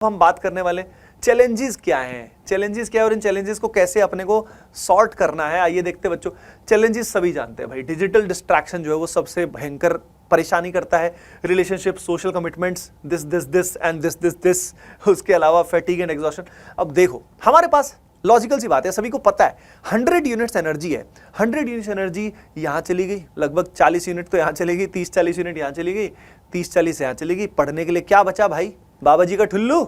हम बात करने वाले चैलेंजेस क्या हैं, चैलेंजेस क्या है और इन चैलेंजेस को कैसे अपने को सॉर्ट करना है। आइए देखते हैं बच्चों। चैलेंजेस सभी जानते हैं भाई, डिजिटल डिस्ट्रैक्शन जो है वो सबसे भयंकर परेशानी करता है। Relationship, social commitments, this and this, उसके अलावा फैटिग एंड एग्जॉस्शन। अब देखो हमारे पास लॉजिकल सी बात है, सभी को पता है 100 यूनिट्स एनर्जी है। 100 यूनिट्स एनर्जी यहाँ चली गई, लगभग 40 यूनिट तो यहाँ चली गई, 30-40 यूनिट यहाँ चली गई, 30-40 यहाँ चली गई। पढ़ने के लिए क्या बचा भाई, बाबा जी का ठुल्लू।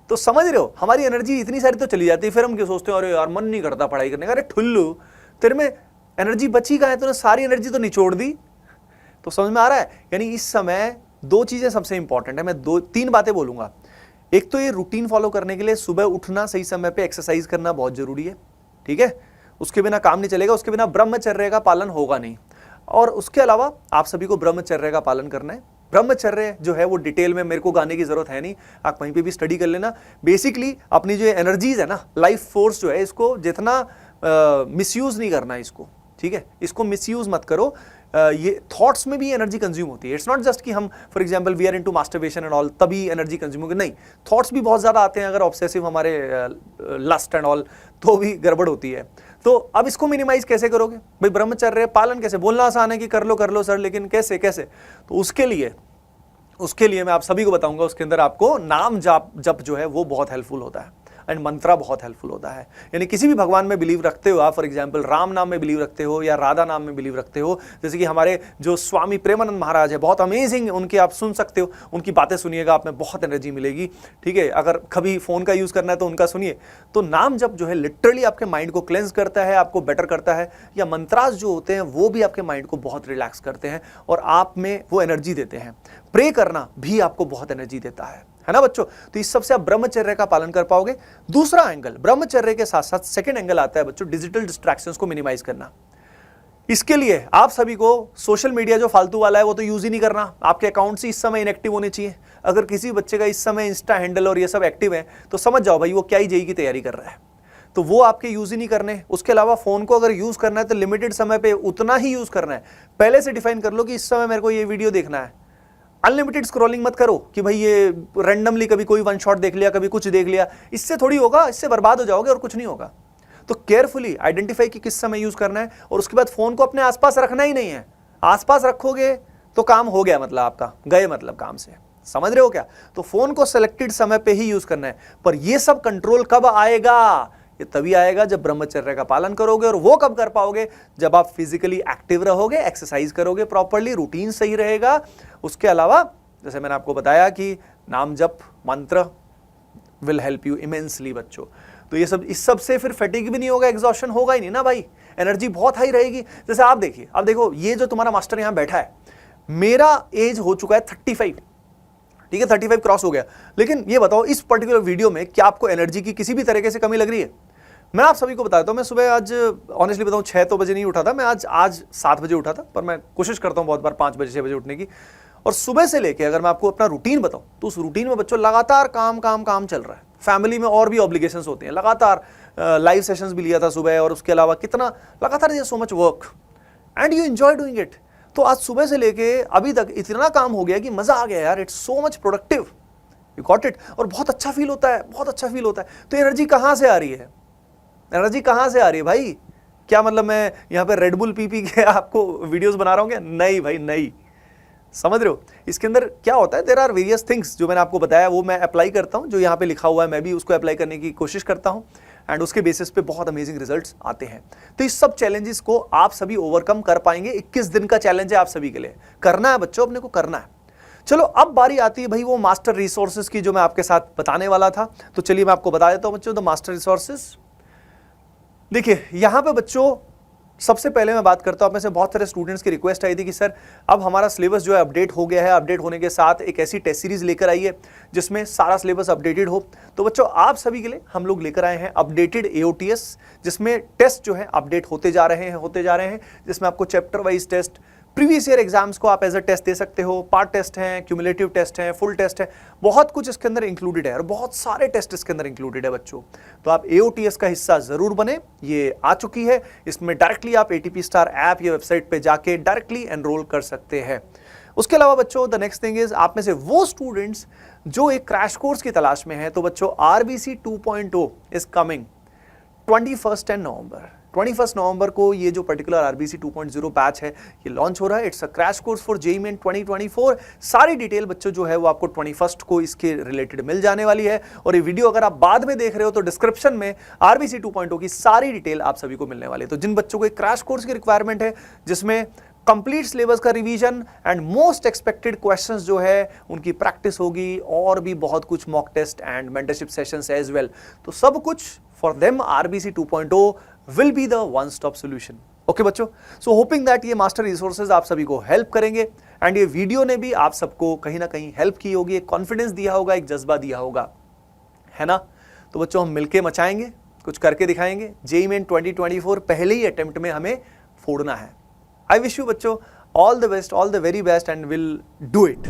तो समझ रहे हो, हमारी एनर्जी इतनी सारी तो चली जाती है, फिर हम क्यों सोचते हैं अरे यार मन नहीं करता पढ़ाई करने का। अरे ठुल्लू, तेरे में एनर्जी बची कहाँ है, तूने सारी एनर्जी तो निचोड़ दी। तो समझ में आ रहा है। यानी इस समय दो चीजें सबसे इंपॉर्टेंट है, मैं 2-3 बातें बोलूंगा। एक तो ये रूटीन फॉलो करने के लिए सुबह उठना, सही समय पे एक्सरसाइज करना बहुत जरूरी है, ठीक है। उसके बिना काम नहीं चलेगा, उसके बिना ब्रह्मचर्य का पालन होगा नहीं। और उसके अलावा आप सभी को ब्रह्मचर्य का पालन करना है। ब्रह्मचर्य जो है वो डिटेल में मेरे को गाने की जरूरत है नहीं, आप कहीं पे भी स्टडी कर लेना। बेसिकली अपनी जो एनर्जीज है ना, लाइफ फोर्स जो है, इसको जितना मिसयूज नहीं करना है इसको, ठीक है। इसको मिसयूज मत करो। ये थॉट्स में भी एनर्जी कंज्यूम होती है। इट्स नॉट जस्ट कि हम for example we are into masturbation and all तभी एनर्जी कंज्यूम होगी, नहीं। थॉट्स भी बहुत ज्यादा आते हैं, अगर ऑब्सेसिव हमारे लस्ट एंड ऑल, तो भी गड़बड़ होती है। तो अब इसको मिनिमाइज कैसे करोगे भाई, ब्रह्मचर्य पालन कैसे। बोलना आसान है कि कर लो सर, लेकिन कैसे कैसे। तो उसके लिए मैं आप सभी को बताऊंगा। उसके अंदर आपको नाम जप जो है वो बहुत हेल्पफुल होता है, एंड मंत्रा बहुत हेल्पफुल होता है। यानी किसी भी भगवान में बिलीव रखते हो आप, फॉर एग्जांपल राम नाम में बिलीव रखते हो या राधा नाम में बिलीव रखते हो, जैसे कि हमारे जो स्वामी प्रेमानंद महाराज है, बहुत अमेजिंग, उनके आप सुन सकते हो, उनकी बातें सुनिएगा, आप में बहुत एनर्जी मिलेगी, ठीक है। अगर कभी फोन का यूज करना है तो उनका सुनिए। तो नाम जप जो है लिटरली आपके माइंड को क्लेंस करता है, आपको बेटर करता है। या मंत्रास जो होते हैं वो भी आपके माइंड को बहुत रिलैक्स करते हैं और आप में वो एनर्जी देते हैं। प्रे करना भी आपको बहुत एनर्जी देता है ना बच्चों। तो इस सबसे आप ब्रह्मचर्य का पालन कर पाओगे। दूसरा एंगल, ब्रह्मचर्य के साथ साथ सेकंड एंगल आता है बच्चों, डिजिटल डिस्ट्रैक्शंस को मिनिमाइज करना। इसके लिए आप सभी को सोशल मीडिया जो फालतू वाला है वो तो यूज ही नहीं करना। आपके अकाउंट से इस समय इनएक्टिव होने चाहिए। अगर किसी बच्चे का इस समय इंस्टा हैंडल और ये सब एक्टिव है तो समझ जाओ भाई वो क्या ही जेईई की तैयारी कर रहा है, तो वो आपके यूज ही नहीं करने। उसके अलावा फोन को अगर यूज करना है तो लिमिटेड समय पे उतना ही यूज करना है। पहले से डिफाइन कर लो कि इस समय मेरे को ये वीडियो देखना है। अनलिमिटेड स्क्रॉलिंग मत करो कि भाई ये रैंडमली कभी कोई वन शॉट देख लिया, कभी कुछ देख लिया। इससे थोड़ी होगा, इससे बर्बाद हो जाओगे और कुछ नहीं होगा। तो केयरफुली आइडेंटिफाई कि किस समय यूज करना है, और उसके बाद फोन को अपने आसपास रखना ही नहीं है। आसपास रखोगे तो काम हो गया, मतलब आपका गए मतलब काम से, समझ रहे हो क्या। तो फोन को सिलेक्टेड समय पे ही यूज करना है। पर ये सब कंट्रोल कब आएगा, ये तभी आएगा जब ब्रह्मचर्य का पालन करोगे। और वो कब कर पाओगे, जब आप फिजिकली एक्टिव रहोगे, एक्सरसाइज करोगे प्रॉपर्ली, रूटीन सही रहेगा। उसके अलावा जैसे मैंने आपको बताया कि नाम जप मंत्र विल हेल्प यू इमेंसली बच्चों। तो ये सब, इस सब से फिर फैटिग भी नहीं होगा, एग्जॉस्शन होगा ही नहीं ना भाई, एनर्जी बहुत हाई रहेगी। जैसे आप देखिए, अब देखो ये जो तुम्हारा मास्टर यहां बैठा है, मेरा एज हो चुका है 35, ठीक है, 35 क्रॉस हो गया। लेकिन ये बताओ इस पर्टिकुलर वीडियो में क्या आपको एनर्जी की किसी भी तरीके से कमी लग रही है। मैं आप सभी को बताता हूं, मैं सुबह आज ऑनेस्टली बताऊं 6 तो बजे नहीं उठा था मैं, आज 7 बजे उठा था। पर मैं कोशिश करता हूं बहुत बार 5 बजे 6 बजे उठने की। और सुबह से लेके अगर मैं आपको अपना रूटीन बताऊं तो उस रूटीन में बच्चों लगातार काम काम काम चल रहा है। फैमिली में और भी ऑब्लिगेशंस होते हैं, लगातार लाइव सेशंस भी लिया था सुबह, और उसके अलावा कितना लगातार so much work and you enjoy doing it. तो आज सुबह से लेके अभी तक इतना काम हो गया कि मजा आ गया यार, it's so much productive, you got it. और बहुत अच्छा फील होता है, बहुत अच्छा फील होता है। तो एनर्जी कहां से आ रही है, एनर्जी कहां से आ रही है भाई। क्या मतलब मैं यहाँ पे रेडबुल पी पी के आपको वीडियोस बना रहा हूँ क्या, नहीं भाई नहीं, समझ रहे हो। इसके अंदर क्या होता है, देयर आर वेरियस थिंग्स जो मैंने आपको बताया वो मैं अप्लाई करता हूँ, जो यहाँ पे लिखा हुआ है मैं भी उसको अप्लाई करने की कोशिश करता हूँ, एंड उसके बेसिस पे बहुत अमेजिंग रिजल्ट्स आते हैं। तो इस सब चैलेंजेस को आप सभी ओवरकम कर पाएंगे। 21 दिन का चैलेंज है आप सभी के लिए, करना है बच्चों, अपने को करना है। चलो अब बारी आती है भाई वो मास्टर रिसोर्सेज की, जो मैं आपके साथ बताने वाला था। तो चलिए मैं आपको बता देता हूँ बच्चों, द मास्टर रिसोर्सेज। देखिए यहां पे बच्चों सबसे पहले मैं बात करता हूं, आप में से बहुत सारे स्टूडेंट्स की रिक्वेस्ट आई थी कि सर अब हमारा सिलेबस जो है अपडेट हो गया है, अपडेट होने के साथ एक ऐसी टेस्ट सीरीज लेकर आइए जिसमें सारा सिलेबस अपडेटेड हो। तो बच्चों आप सभी के लिए हम लोग लेकर आए हैं अपडेटेड एओटीएस, जिसमें टेस्ट जो है अपडेट होते जा रहे हैं, जिसमें आपको chapter wise test, previous year exams को आप एज अ टेस्ट दे सकते हो, पार्ट टेस्ट हैं, क्यूमुलेटिव टेस्ट हैं, फुल टेस्ट है, बहुत कुछ इसके अंदर इंक्लूडेड है और बहुत सारे टेस्ट इसके अंदर इंक्लूडेड है बच्चों। तो आप एओटीएस का हिस्सा जरूर बने, ये आ चुकी है। इसमें डायरेक्टली आप एटीपी स्टार ऐप या वेबसाइट पे जाके डायरेक्टली एनरोल कर सकते हैं। उसके अलावा बच्चों द नेक्स्ट थिंग इज, आप में से वो स्टूडेंट्स जो एक क्रैश कोर्स की तलाश में हैं, तो बच्चों RBC 2.0 इज कमिंग 21 नवंबर को ये जो पर्टिकुलर RBC 2.0 बैच है ये लॉन्च हो रहा है। It's a crash course for JEE Main 2024। सारी डिटेल बच्चों जो है वो आपको 21 को इसके रिलेटेड मिल जाने वाली है। और ये वीडियो अगर आप बाद में देख रहे हो तो डिस्क्रिप्शन में RBC 2.0 की सारी डिटेल आप सभी को मिलने वाली है। तो जिन बच्चों को एक क्रैश कोर्स की रिक्वायरमेंट है जिसमें कंप्लीट सिलेबस का revision and most expected questions जो है उनकी प्रैक्टिस होगी, और भी बहुत कुछ mock test and mentorship sessions as well, तो सब कुछ for them RBC 2.0 will be the one stop solution. Okay बच्चों, सो होपिंग दैट ये मास्टर रिसोर्सेज आप सभी को हेल्प करेंगे एंड ये वीडियो ने भी आप सबको कहीं ना कहीं हेल्प की होगी, एक कॉन्फिडेंस दिया होगा, एक जज्बा दिया होगा, है ना। तो बच्चों हम मिलके मचाएंगे, कुछ करके दिखाएंगे। JEE Main 2024 पहले ही अटेम्प्ट में हमें फोड़ना है। आई विश यू बच्चों all the best, all the very best and will do it.